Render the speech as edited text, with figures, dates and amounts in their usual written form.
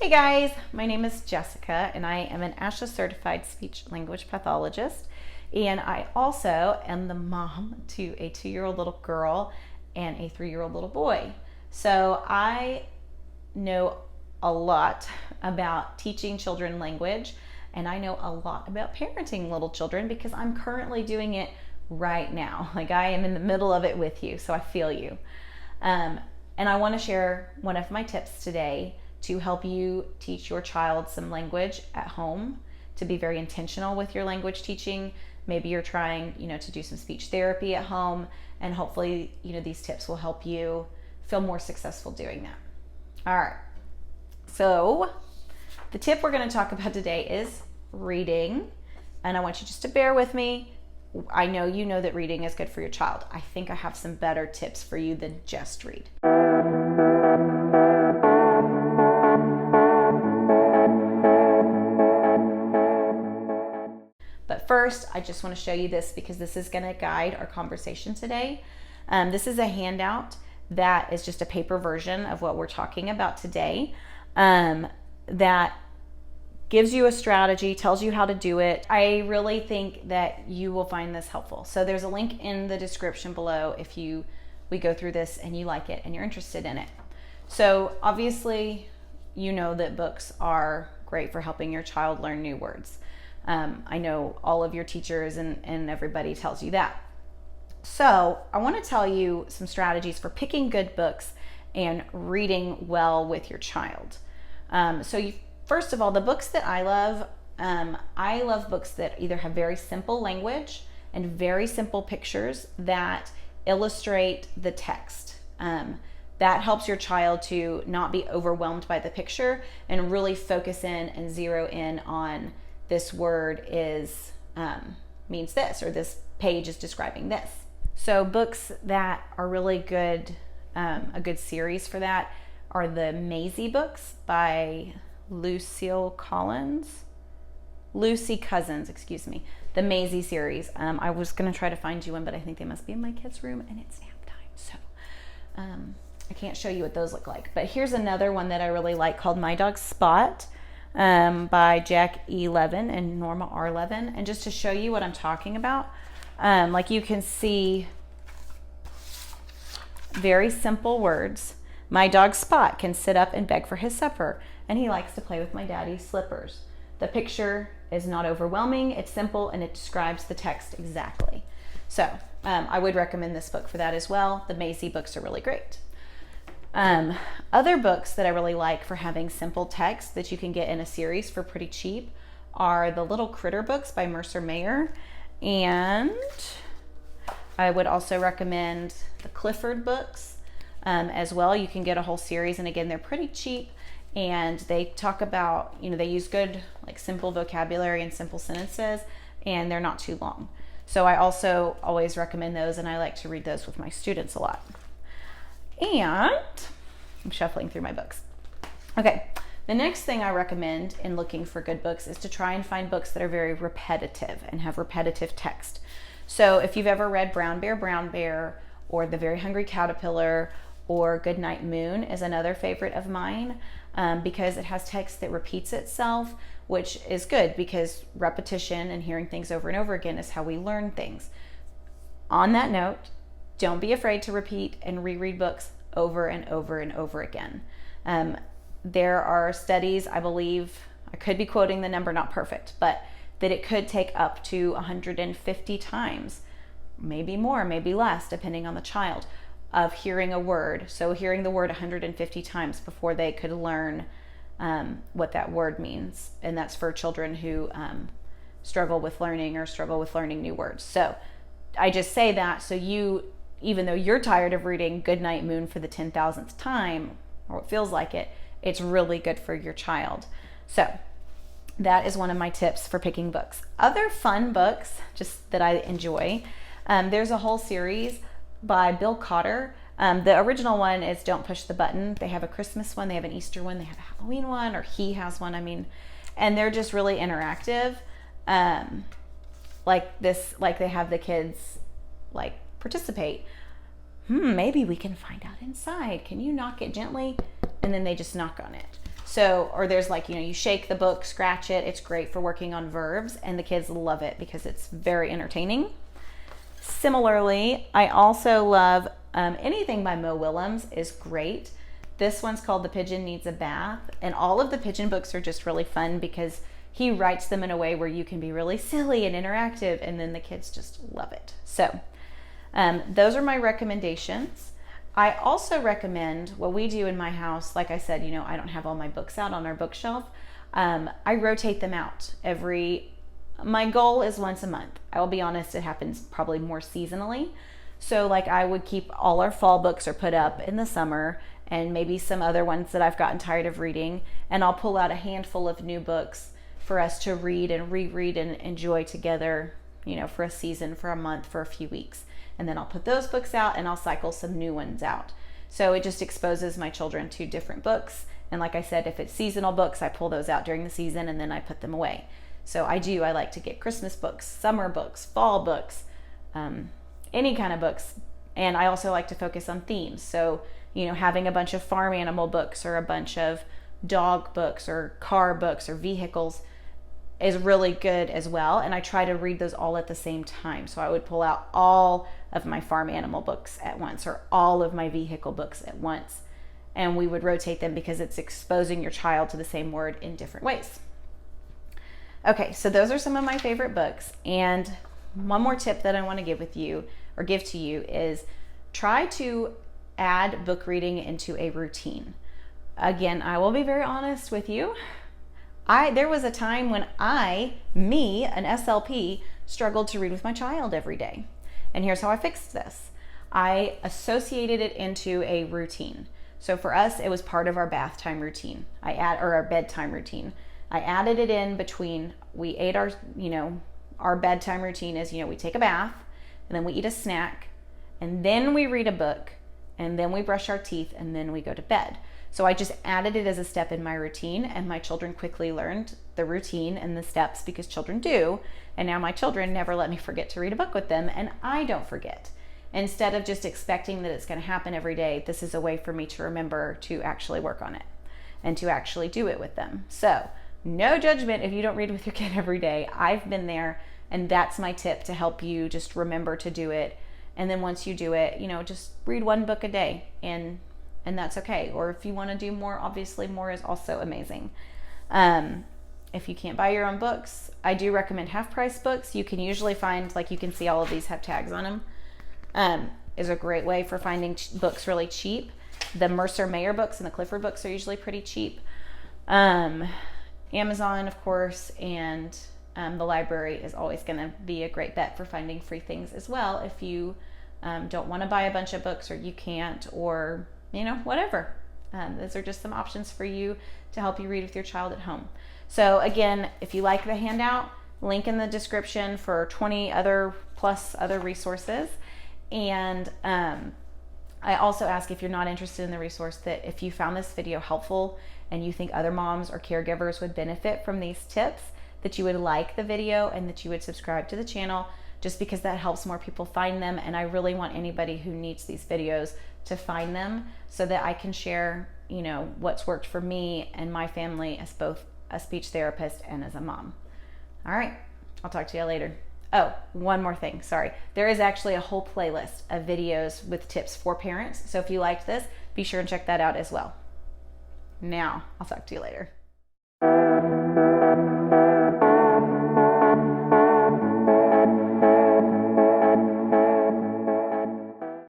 Hey guys, my name is Jessica and I am an ASHA certified speech language pathologist, and I also am the mom to a 2-year-old little girl and a 3-year-old little boy. So I know a lot about teaching children language, and I know a lot about parenting little children because I'm currently doing it right now. Like, I am in the middle of it with you, so I feel you. And I want to share one of my tips today to help you teach your child some language at home, to be very intentional with your language teaching. Maybe you're trying, to do some speech therapy at home, and hopefully, these tips will help you feel more successful doing that. All right. So the tip we're going to talk about today is reading, and I want you just to bear with me. I know you know that reading is good for your child. I think I have some better tips for you than just read. But first, I just want to show you this because this is going to guide our conversation today. This is a handout that is just a paper version of what we're talking about today, that gives you a strategy, tells you how to do it. I really think that you will find this helpful. So there's a link in the description below if we go through this and you like it and you're interested in it. So obviously, you know that books are great for helping your child learn new words. I know all of your teachers and everybody tells you that. So I want to tell you some strategies for picking good books and reading well with your child. First of all, the books that I love books that either have very simple language and very simple pictures that illustrate the text. That helps your child to not be overwhelmed by the picture and really focus in and zero in on this word means this, or this page is describing this. So books that are really good, a good series for that are the Maisie books by Lucy Cousins, the Maisie series. I was going to try to find you one, but I think they must be in my kids' room and it's nap time. So I can't show you what those look like. But here's another one that I really like called My Dog Spot, by Jack E. Levin and Norma R. Levin. And just to show you what I'm talking about, like you can see very simple words. My dog Spot can sit up and beg for his supper, and he likes to play with my daddy's slippers. The picture is not overwhelming, it's simple, and it describes the text exactly. So I would recommend this book for that as well. The Maisie books are really great. Other books that I really like for having simple text that you can get in a series for pretty cheap are the Little Critter books by Mercer Mayer, and I would also recommend the Clifford books as well. You can get a whole series, and again, they're pretty cheap, and they talk about, they use good, like, simple vocabulary and simple sentences, and they're not too long. So I also always recommend those, and I like to read those with my students a lot. And I'm shuffling through my books. Okay, the next thing I recommend in looking for good books is to try and find books that are very repetitive and have repetitive text. So if you've ever read Brown Bear, or The Very Hungry Caterpillar, or Goodnight Moon is another favorite of mine, because it has text that repeats itself, which is good because repetition and hearing things over and over again is how we learn things. On that note, don't be afraid to repeat and reread books over and over and over again. There are studies, I believe, I could be quoting the number, not perfect, but that it could take up to 150 times, maybe more, maybe less, depending on the child, of hearing a word. So hearing the word 150 times before they could learn what that word means. And that's for children who struggle with learning or struggle with learning new words. So I just say that so you, even though you're tired of reading Goodnight Moon for the 10,000th time, or it feels like it, it's really good for your child. So that is one of my tips for picking books. Other fun books, just that I enjoy, there's a whole series by Bill Cotter. The original one is Don't Push the Button. They have a Christmas one, they have an Easter one, they have a Halloween one, or he has one, and they're just really interactive. Like they have the kids participate. Maybe we can find out inside. Can you knock it gently? And then they just knock on it. So, or there's like, you shake the book, scratch it. It's great for working on verbs, and the kids love it because it's very entertaining. Similarly, I also love anything by Mo Willems is great. This one's called The Pigeon Needs a Bath, and all of the pigeon books are just really fun because he writes them in a way where you can be really silly and interactive, and then the kids just love it. So those are my recommendations. I also recommend what we do in my house. Like I said, I don't have all my books out on our bookshelf. I rotate them out my goal is once a month. I will be honest, it happens probably more seasonally. So like I would keep all our fall books are put up in the summer, and maybe some other ones that I've gotten tired of reading, and I'll pull out a handful of new books for us to read and reread and enjoy together, for a season, for a month, for a few weeks. And then I'll put those books out and I'll cycle some new ones out. So it just exposes my children to different books. And like I said, if it's seasonal books, I pull those out during the season and then I put them away. So I like to get Christmas books, summer books, fall books, any kind of books. And I also like to focus on themes. So, having a bunch of farm animal books or a bunch of dog books or car books or vehicles is really good as well. And I try to read those all at the same time. So I would pull out all of my farm animal books at once or all of my vehicle books at once. And we would rotate them because it's exposing your child to the same word in different ways. Okay, so those are some of my favorite books. And one more tip that I want to give to you is try to add book reading into a routine. Again, I will be very honest with you. There was a time when an SLP, struggled to read with my child every day. And here's how I fixed this. I associated it into a routine. So for us, it was part of our bath time routine. Our bedtime routine. I added it in between, we ate our bedtime routine is, we take a bath, and then we eat a snack, and then we read a book, and then we brush our teeth, and then we go to bed. So I just added it as a step in my routine, and my children quickly learned the routine and the steps because children do. And now my children never let me forget to read a book with them, and I don't forget. Instead of just expecting that it's going to happen every day, this is a way for me to remember to actually work on it and to actually do it with them. So no judgment if you don't read with your kid every day. I've been there, and that's my tip to help you just remember to do it. And then once you do it, just read one book a day, and that's okay. Or if you want to do more, obviously more is also amazing. If you can't buy your own books, I do recommend half-price books. You can usually find, like you can see all of these have tags on them, is a great way for finding books really cheap. The Mercer Mayer books and the Clifford books are usually pretty cheap. Amazon, of course, and the library is always going to be a great bet for finding free things as well if you don't want to buy a bunch of books, or you can't, or whatever. Those are just some options for you to help you read with your child at home. So again, if you like the handout, link in the description for 20 other resources. And I also ask, if you're not interested in the resource, that if you found this video helpful and you think other moms or caregivers would benefit from these tips, that you would like the video and that you would subscribe to the channel, just because that helps more people find them. And I really want anybody who needs these videos to find them so that I can share, what's worked for me and my family as both a speech therapist and as a mom. All right, I'll talk to you later. Oh, one more thing, sorry. There is actually a whole playlist of videos with tips for parents. So if you liked this, be sure and check that out as well. Now, I'll talk to you later.